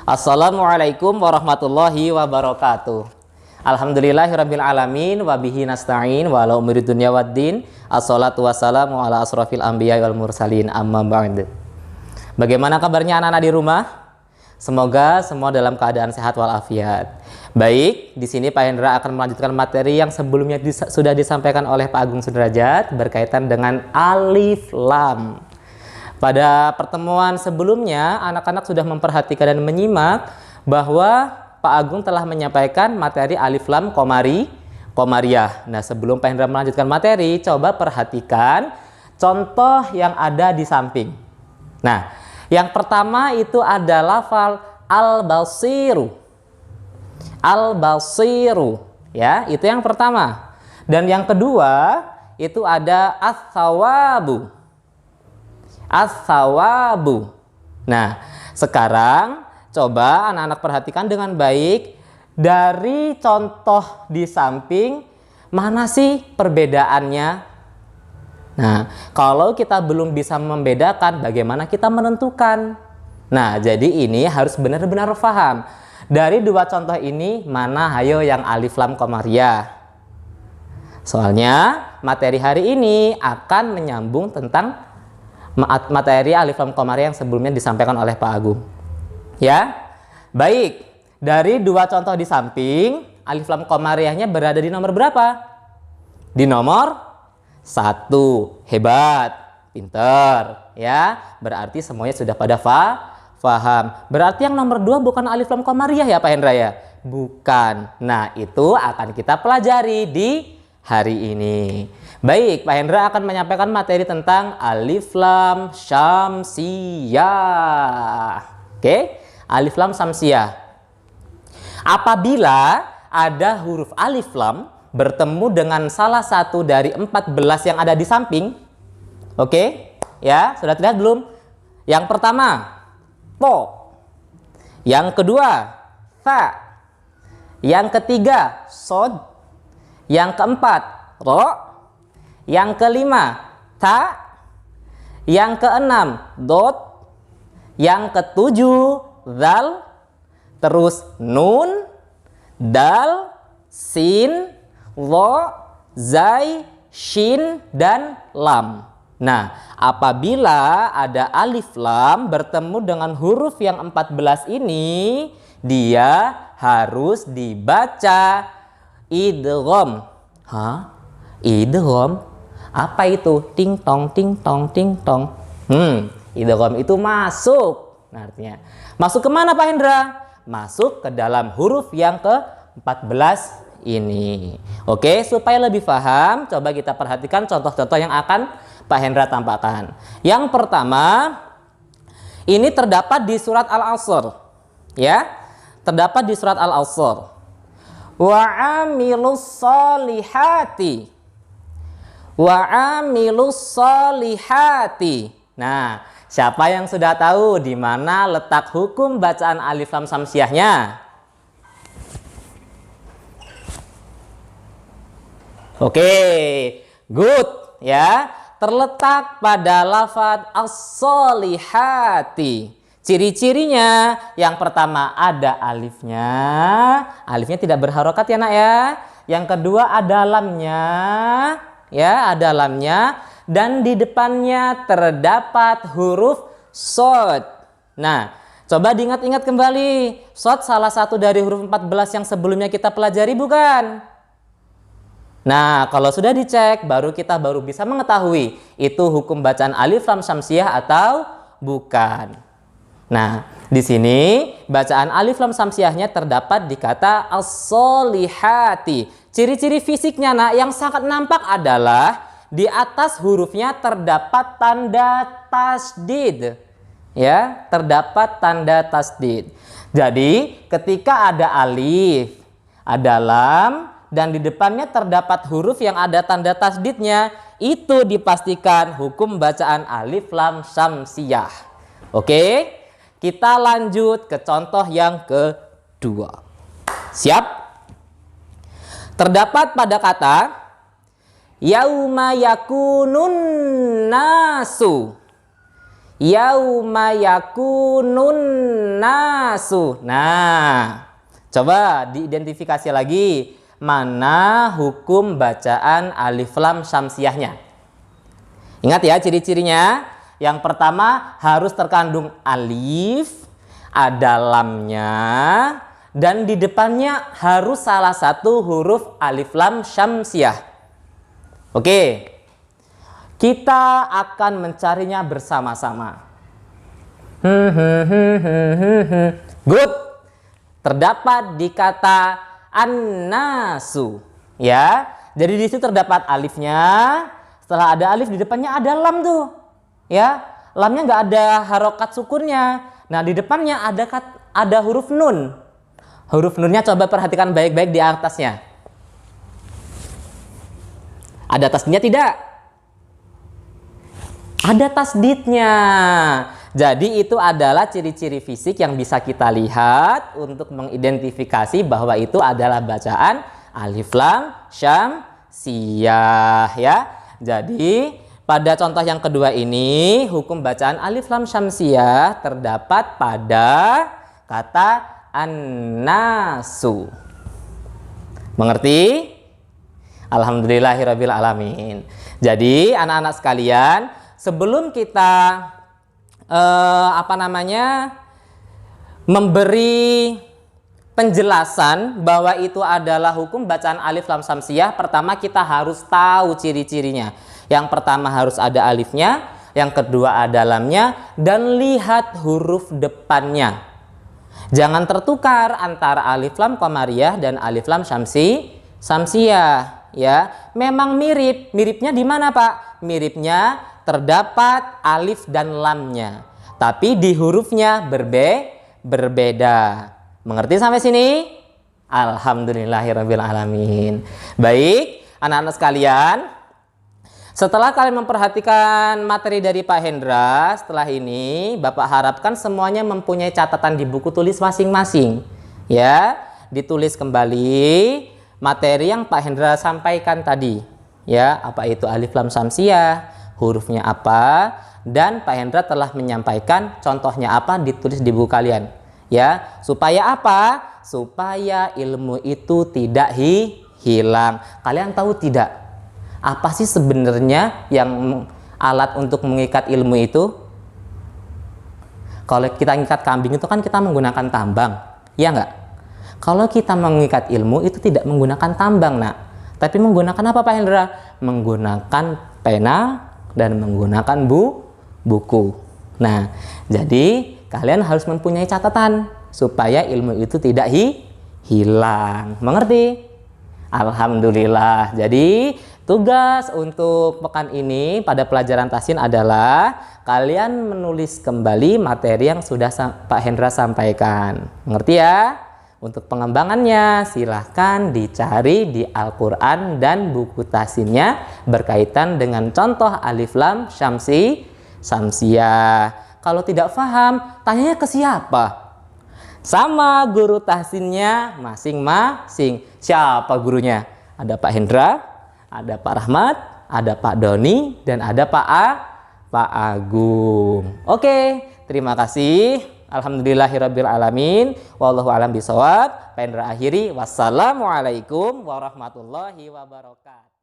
Assalamualaikum warahmatullahi wabarakatuh. Alhamdulillahirabbil alamin wa bihi nasta'in wa ala umuri dunya waddin. Assalatu wassalamu ala asrofil anbiya wal mursalin, amma ba'd. Bagaimana kabarnya anak-anak di rumah? Semoga semua dalam keadaan sehat walafiat. Baik, di sini Pak Hendra akan melanjutkan materi yang sebelumnya sudah disampaikan oleh Pak Agung Sudrajat berkaitan dengan alif lam. Pada pertemuan sebelumnya, anak-anak sudah memperhatikan dan menyimak bahwa Pak Agung telah menyampaikan materi alif lam komariah. Nah, sebelum Pak Hendra melanjutkan materi, coba perhatikan contoh yang ada di samping. Nah, yang pertama itu ada lafal al-basiru. Al-basiru, ya, itu yang pertama. Dan yang kedua itu ada as-sawabu. As-sawabu. Nah, sekarang coba anak-anak perhatikan dengan baik dari contoh di samping, mana sih perbedaannya? Nah, kalau kita belum bisa membedakan, bagaimana kita menentukan? Nah, jadi ini harus benar-benar paham. Dari dua contoh ini, mana hayo yang alif lam komariah? Soalnya materi hari ini akan menyambung tentang materi alif lam komariah yang sebelumnya disampaikan oleh Pak Agung. Ya, baik. Dari dua contoh di samping, alif lam komariahnya berada di nomor berapa? Di nomor 1. Hebat, pinter, ya. Berarti semuanya sudah pada paham. Berarti yang nomor 2 bukan alif lam komariah ya Pak Hendra ya? Bukan. Nah, itu akan kita pelajari di hari ini. Baik, Pak Hendra akan menyampaikan materi tentang alif lam syamsiyah. Oke, alif lam syamsiyah. Apabila ada huruf alif lam bertemu dengan salah satu dari 14 yang ada di samping, oke, ya, sudah terlihat belum? Yang pertama, po. Yang kedua, fa. Yang ketiga, sod. Yang keempat, ro. Yang kelima, ta. Yang keenam, dot. Yang ketujuh, zal. Terus nun, dal, sin, lo, zai, shin, dan lam. Nah, apabila ada alif lam bertemu dengan huruf yang 14 ini, dia harus dibaca idgham. Hah? Idgham? Apa itu? Ting tong, ting tong, ting tong. Idgham itu masuk. Nah, artinya masuk kemana Pak Hendra? Masuk ke dalam huruf yang ke-14 ini. Oke, supaya lebih paham, coba kita perhatikan contoh-contoh yang akan Pak Hendra tampakkan. Yang pertama, ini terdapat di surat Al-Asr. Ya, terdapat di surat Al-Asr. Wa amilus solihati. Wa amilus solihati. Nah, siapa yang sudah tahu di mana letak hukum bacaan alif lam syamsiahnya? Oke, good ya. Terletak pada lafaz as-solihati. Ciri-cirinya, yang pertama ada alifnya. Alifnya tidak berharokat ya nak ya. Yang kedua ada lamnya. Ya, ada lamnya, dan di depannya terdapat huruf shod. Nah, coba diingat-ingat kembali. Shod salah satu dari huruf 14 yang sebelumnya kita pelajari bukan? Nah, kalau sudah dicek, kita baru bisa mengetahui itu hukum bacaan alif lam syamsiyah atau bukan. Nah, di sini bacaan alif lam syamsiyahnya terdapat di kata as-solihati. Ciri-ciri fisiknya nak yang sangat nampak adalah di atas hurufnya terdapat tanda tasdid. Ya, terdapat tanda tasdid. Jadi, ketika ada alif, ada lam, dan di depannya terdapat huruf yang ada tanda tasdidnya, itu dipastikan hukum bacaan alif lam syamsiyah. Oke, kita lanjut ke contoh yang kedua. Siap? Terdapat pada kata yauma yakunun nasu. Yauma yakunun nasu. nasu. Nah, coba diidentifikasi lagi mana hukum bacaan alif lam syamsiahnya. Ingat ya ciri-cirinya. Yang pertama harus terkandung alif, ada lamnya, dan di depannya harus salah satu huruf alif lam syamsiah. Oke, kita akan mencarinya bersama-sama. Good. Terdapat di kata an-nasu. Ya, jadi di situ terdapat alifnya. Setelah ada alif di depannya ada lam tuh. Ya, lamnya nggak ada harokat sukunnya. Nah, di depannya ada huruf nun. Huruf nunnya coba perhatikan baik-baik di atasnya. Ada tasdidnya tidak? Ada tasdidnya. Jadi itu adalah ciri-ciri fisik yang bisa kita lihat untuk mengidentifikasi bahwa itu adalah bacaan alif lam syamsiyah ya. Jadi pada contoh yang kedua ini hukum bacaan alif lam syamsiyah terdapat pada kata an-nasu. Mengerti? Alhamdulillahirabbil alamin. Jadi anak-anak sekalian, sebelum kita memberi penjelasan bahwa itu adalah hukum bacaan alif lam syamsiyah, pertama kita harus tahu ciri-cirinya. Yang pertama harus ada alifnya, yang kedua ada lamnya, dan lihat huruf depannya. Jangan tertukar antara alif lam qamariyah dan alif lam syamsiyah ya. Memang mirip. Miripnya di mana, Pak? Miripnya terdapat alif dan lamnya, tapi di hurufnya berbeda. Mengerti sampai sini? Alhamdulillahirabbil alamin. Baik, anak-anak sekalian, setelah kalian memperhatikan materi dari Pak Hendra, setelah ini Bapak harapkan semuanya mempunyai catatan di buku tulis masing-masing. Ya, ditulis kembali materi yang Pak Hendra sampaikan tadi. Ya, apa itu alif lam syamsiyah, hurufnya apa, dan Pak Hendra telah menyampaikan contohnya apa, ditulis di buku kalian. Ya, supaya apa? Supaya ilmu itu tidak hilang. Kalian tahu tidak? Apa sih sebenarnya yang alat untuk mengikat ilmu itu? Kalau kita mengikat kambing itu kan kita menggunakan tambang, ya enggak? Kalau kita mengikat ilmu itu tidak menggunakan tambang, nak. Tapi menggunakan apa, Pak Hendra? Menggunakan pena dan menggunakan buku. Nah, jadi kalian harus mempunyai catatan supaya ilmu itu tidak hilang. Mengerti? Alhamdulillah. Jadi tugas untuk pekan ini pada pelajaran tahsin adalah kalian menulis kembali materi yang sudah Pak Hendra sampaikan. Mengerti ya? Untuk pengembangannya silahkan dicari di Al-Quran dan buku tahsinnya berkaitan dengan contoh alif lam syamsiyah. Kalau tidak paham, tanyanya ke siapa? Sama guru tahsinnya masing-masing. Siapa gurunya? Ada Pak Hendra, ada Pak Rahmat, ada Pak Doni, dan ada Pak Agung. Oke, terima kasih. Alhamdulillahirabbil alamin. Wallahu a'lam bishawab. Pak Hendra akhiri. Wassalamualaikum warahmatullahi wabarakatuh.